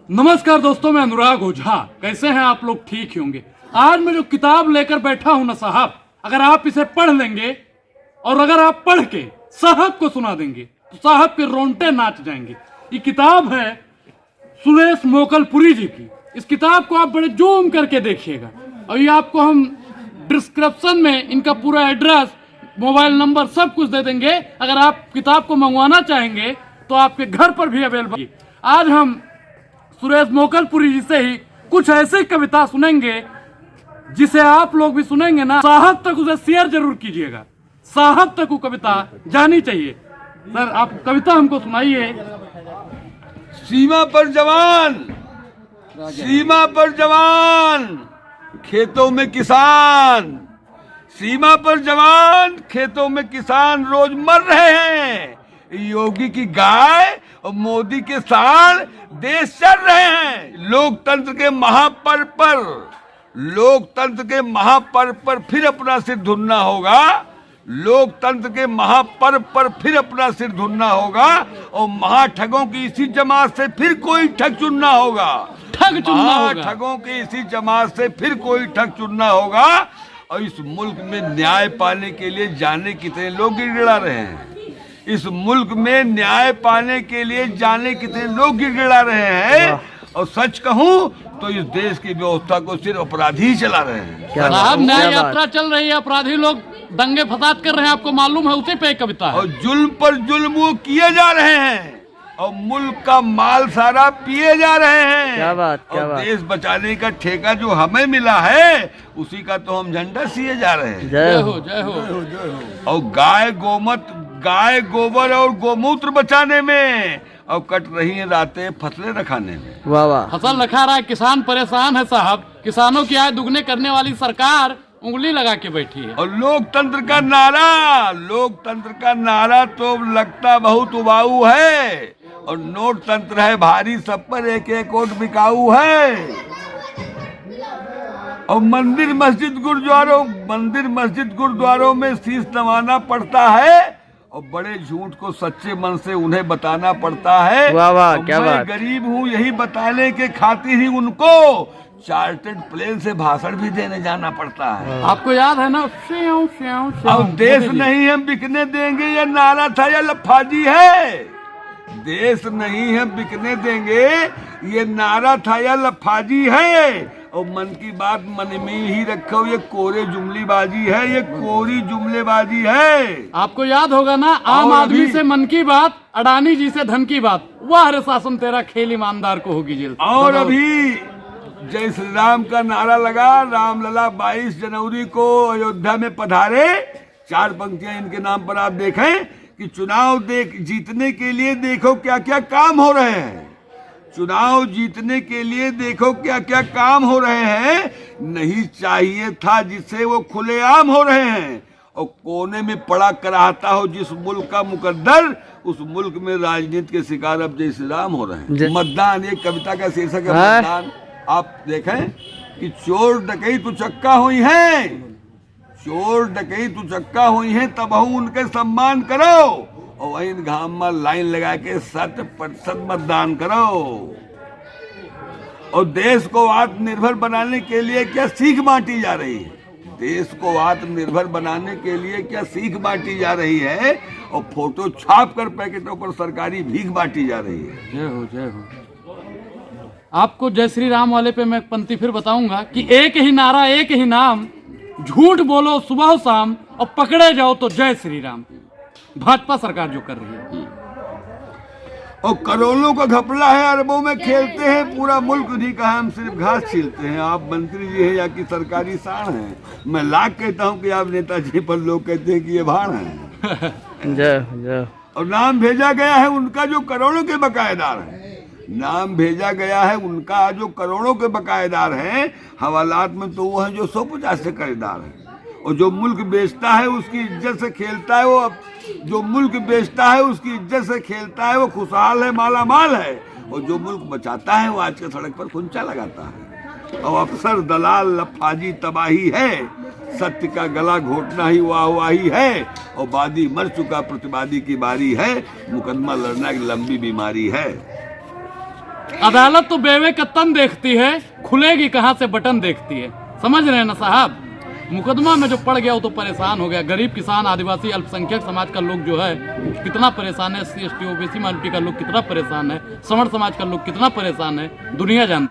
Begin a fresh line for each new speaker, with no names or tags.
नमस्कार दोस्तों, मैं अनुराग ओझा। कैसे हैं आप लोग? ठीक ही होंगे। आज मैं जो किताब लेकर बैठा हूं ना साहब, अगर आप इसे पढ़ लेंगे और अगर आप पढ़ के साहब को सुना देंगे तो साहब के रोंगटे नाच जाएंगे। ये किताब है सुरेश मोकलपुरी जी की। इस किताब को आप बड़े जूम करके देखिएगा और ये आपको हम डिस्क्रिप्शन में इनका पूरा एड्रेस, मोबाइल नंबर सब कुछ दे देंगे। अगर आप किताब को मंगवाना चाहेंगे तो आपके घर पर भी अवेलेबल है। आज हम सुरेश मोकलपुरी जी से ही कुछ ऐसी कविता सुनेंगे जिसे आप लोग भी सुनेंगे ना, साहब तक उसे शेयर जरूर कीजिएगा। साहब तक वो कविता जानी चाहिए। सर, आप कविता हमको सुनाइए।
सीमा पर जवान, सीमा पर जवान, खेतों में किसान। सीमा पर जवान, खेतों में किसान रोज मर रहे हैं। योगी की गाय और मोदी के सांड देश चल रहे हैं। लोकतंत्र के महापर्व पर, लोकतंत्र के महापर्व पर फिर अपना सिर धुनना होगा। लोकतंत्र के महापर्व पर फिर अपना सिर धुनना होगा और महाठगों की इसी जमात से फिर कोई ठग चुनना होगा।
ठग चुनना होगा।
ठगों की इसी जमात से फिर कोई ठग चुनना होगा। और इस मुल्क में न्याय पाने के लिए जाने कितने लोग गिड़गिड़ा रहे हैं। इस मुल्क में न्याय पाने के लिए जाने कितने लोग गिड़गिड़ा रहे हैं। और सच कहूं तो इस देश की व्यवस्था को सिर्फ अपराधी ही चला रहे हैं।
साहब, न्याय यात्रा चल रही है, अपराधी लोग दंगे फसाद कर रहे हैं, आपको मालूम है? उसी पे एक कविता है।
और जुल्म पर जुल्म वो किए जा रहे हैं और मुल्क का माल सारा पिए जा रहे हैं।
क्या बात, क्या
और
बात।
देश बचाने का ठेका जो हमें मिला है उसी का तो हम झंडा सिए जा रहे हैं।
जय हो।
जय हो।
और गाय गोबर और गोमूत्र बचाने में और कट रही हैं रातें फसलें रखाने में।
वाह वाह।
फसल रखा रहा है, किसान परेशान है साहब। किसानों की आय दुगने करने वाली सरकार उंगली लगा के बैठी है।
और लोकतंत्र का नारा, लोकतंत्र का नारा तो लगता बहुत उबाऊ है। और नोट तंत्र है भारी, सब पर एक एक वोट बिकाऊ है। और मंदिर मस्जिद गुरुद्वारों में शीश नवाना पड़ता है और बड़े झूठ को सच्चे मन से उन्हें बताना पड़ता है।
वाह वाह, क्या
मैं
बात।
गरीब हूँ यही बताने के खातिर ही उनको चार्टर्ड प्लेन से भाषण भी देने जाना पड़ता है।
आपको याद है ना, श्याम श्याम श्याम।
अब देश नहीं हम बिकने देंगे ये नारा था या लफाजी है। देश नहीं हम बिकने देंगे ये नारा था या लफाजी है। और मन की बात मन में ही रखो, ये कोरे जुमलेबाजी है, ये कोरी जुमलेबाजी है।
आपको याद होगा ना, आम आदमी से मन की बात, अडानी जी से धन की बात। वाह रे शासन तेरा, खेल ईमानदार को होगी जेल।
और अभी जय श्री राम का नारा लगा, रामलला 22 जनवरी को अयोध्या में पधारे। 4 पंक्तियां इनके नाम पर आप देखें कि चुनाव जीतने के लिए देखो क्या क्या काम हो रहे हैं। चुनाव जीतने के लिए देखो क्या क्या काम हो रहे हैं। नहीं चाहिए था जिससे वो खुलेआम हो रहे हैं। और कोने में पड़ा कराहता हो जिस मुल्क का मुकद्दर, उस मुल्क में राजनीति के शिकार अब जय श्री राम हो रहे हैं। मतदान, ये कविता का शीर्षक है मतदान। आप देखें कि चोर डकैत उचक्का हुई हैं, चोर डकैत उचक्का हुई हैं, तब उनके सम्मान करो और वही घाम में लाइन लगा के 100% मतदान करो। और देश को आत्मनिर्भर बनाने के लिए क्या सीख बांटी जा रही है। देश को आत्मनिर्भर बनाने के लिए क्या सीख बांटी जा रही है। और फोटो छाप कर पैकेटों पर सरकारी भीख बांटी जा रही है।
जय हो, जय हो। आपको जय श्री राम वाले पे मैं एक पंक्ति फिर बताऊंगा कि एक ही नारा एक ही नाम, झूठ बोलो सुबह शाम और पकड़े जाओ तो जय श्री राम। भाजपा सरकार जो कर रही है।
और करोड़ों का घपला है, अरबों में खेलते हैं, पूरा मुल्क उन्हीं का है, हम सिर्फ घास छीलते हैं। आप मंत्री जी हैं या कि सरकारी साण हैं। मैं लाख कहता हूं कि आप नेताजी पर, लोग कहते हैं कि ये भाड़ हैं।
जय।
और नाम भेजा गया है उनका जो करोड़ों के बकायेदार हैं। नाम भेजा गया है उनका जो करोड़ों के बकायेदार हैं। हवालात में तो वो हैं जो 150 से खरीदार हैं। और जो मुल्क बेचता है उसकी इज्जत से खेलता है, वो जो मुल्क बेचता है उसकी इज्जत से खेलता है, वो खुशहाल है, माला माल है। और जो मुल्क बचाता है वो आज के सड़क पर खुंचा लगाता है। और अफसर दलाल लफाजी तबाही है। सत्य का गला घोटना ही वाहवाही है। और वादी मर चुका, प्रतिवादी की बारी है। मुकदमा लड़ना की लंबी बीमारी है।
अदालत तो बेवे का तन देखती है, खुलेगी कहाँ से बटन देखती है। समझ रहे हैं ना साहब। मुकदमा में जो पड़ गया वो तो परेशान हो गया। गरीब किसान, आदिवासी, अल्पसंख्यक समाज का लोग जो है कितना परेशान है, SC ST OBC माइनॉरिटी का लोग कितना परेशान है, समण समाज का लोग कितना परेशान है, दुनिया जानती है।